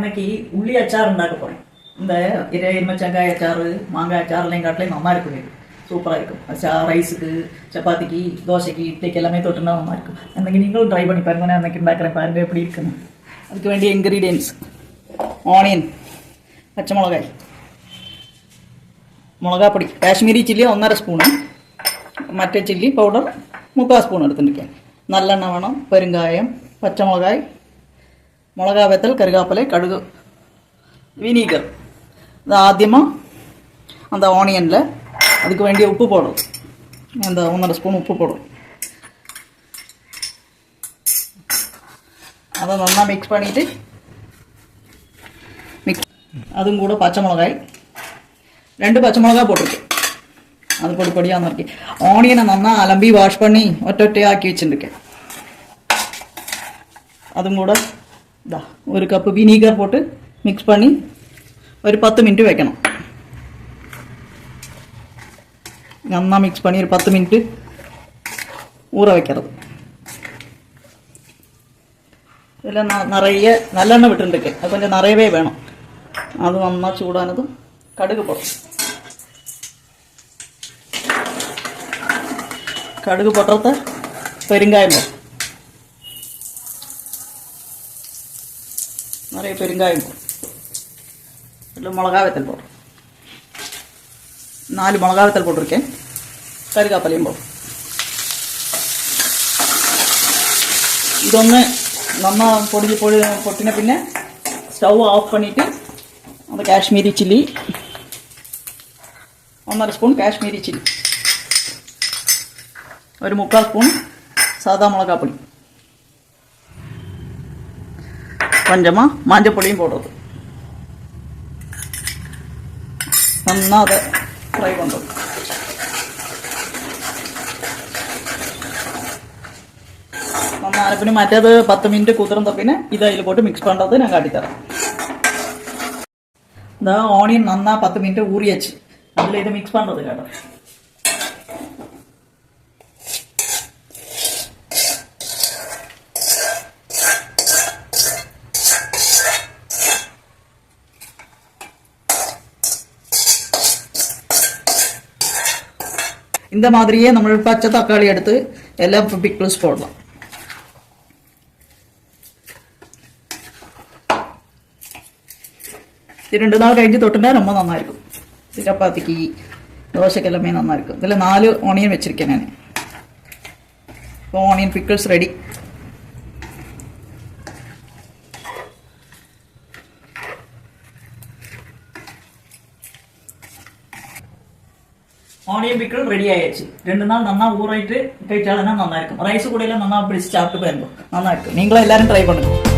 இன்னைக்கு உள்ளி அச்சார் உண்டாக்க போகிறேன். இந்த எலுமிச்சங்காய் அச்சாறு, மாங்காய் அச்சாறுலையும் காட்டிலையும் நல்லா இருக்கும். இது சூப்பராக இருக்கும். ரைஸுக்கு, சப்பாத்திக்கு, தோசைக்கு, இட்லிக்கு எல்லாமே தொட்டுனா நல்லா இருக்கும். அன்றைக்கி நீங்களும் ட்ரை பண்ணி பாருங்க. நான் அன்றைக்கி உண்டாக்குறேன், பாருங்கள் எப்படி இருக்குன்னு. அதுக்கு வேண்டிய இன்க்ரீடியன்ஸ்: ஆனியன், பச்சை மிளகாய், மிளகா பொடி, காஷ்மீரி சில்லி 1.5 ஸ்பூனு, மற்ற சில்லி பவுடர் 3/4 ஸ்பூன் எடுத்துருக்கேன். நல்லெண்ணெய் வேணும், பெருங்காயம், பச்சை மிளகாய், மிளகா வத்தல், கருகாப்பிலை, கடுகு, வினீகர். இது ஆദ്യமாக அந்த ஆனியனில் அதுக்கு வேண்டிய உப்பு போடும். அந்த 1.5 ஸ்பூன் உப்பு போடும். அதை நல்லா மிக்ஸ் பண்ணிவிட்டு அதுவும் கூட பச்சை மிளகாய் 2 பச்சை மிளகா போட்டிருக்கேன். அது பொடி பொடியாக தான் இருக்கேன். ஆனியனை நல்லா அலம்பி வாஷ் பண்ணி ஒட்டொட்டையாக ஆக்கி வச்சுருக்கேன். அதுவும் கூட 1 கப்பு வினீகர் போட்டு மிக்ஸ் பண்ணி ஒரு 10 மினிட் வைக்கணும். நல்லா மிக்ஸ் பண்ணி ஒரு 10 மினிட் ஊற வைக்கிறது. இதில் நான் நிறைய நல்லெண்ணெய் விட்டுருக்கேன். அது கொஞ்சம் நிறையவே வேணும். அது நல்லா சூடானதும் கடுகு போடும். கடுகு போடுறத பெருங்காயம் போடும். நிறைய பெருங்காயம் போடும். இதில் மிளகா வத்தல் போடும். 4 மிளகா வத்தல் போட்டிருக்கேன். கருகாப்பிலையும் போடும். ഇതൊന്ന് നമ്മൾ പൊട്ടിന പിന്നെ സ്റ്റൗ ഓഫ് பண்ணிட்டு அந்த Kashmiri chilli 1.5 spoon Kashmiri chilli, ஒரு 3/4 ஸ்பூன் சாதா மிளகா பொடி, கொஞ்சமாக மஞ்சள் பொடியும் போடுறது. நல்லா அதை ஃப்ரை பண்ணுறது. நம்ம அரைப்பினு மற்றது 10 மினிட் குதிர்ந்த பின்ன இதை அதில் போட்டு மிக்ஸ் பண்ணுறது நான் காட்டித்தரேன். இந்த ஆனியன் நல்லா 10 மினிட் ஊறியாச்சு. அதில் இதை மிக்ஸ் பண்ணுறது காட்டுறேன். இந்த மாதிரியே நம்ம பச்சை தக்காளி எடுத்து எல்லாம் பிக்கிள்ஸ் போடலாம். இது 2 நாள் கழிஞ்சு தொட்டுனா ரொம்ப நல்லா இருக்கும். சப்பாத்திக்கு, தோசைக்கு எல்லாமே நல்லா இருக்கும். இதில் 4 ஆனியன் வச்சுருக்கேன் நான். இப்போ onion pickles ready. Onion pickle ready ஆயிடுச்சு. 2 நாள் நல்லா ஊறிட்டு கழிச்சாலும் நல்லா இருக்கும். ரைஸ் கூட எல்லாம் நல்லா பிடிச்சி சாப்பிட்டு போயிருக்கும். நல்லா இருக்கும். நீங்களும் எல்லாரும் ட்ரை பண்ணுங்க.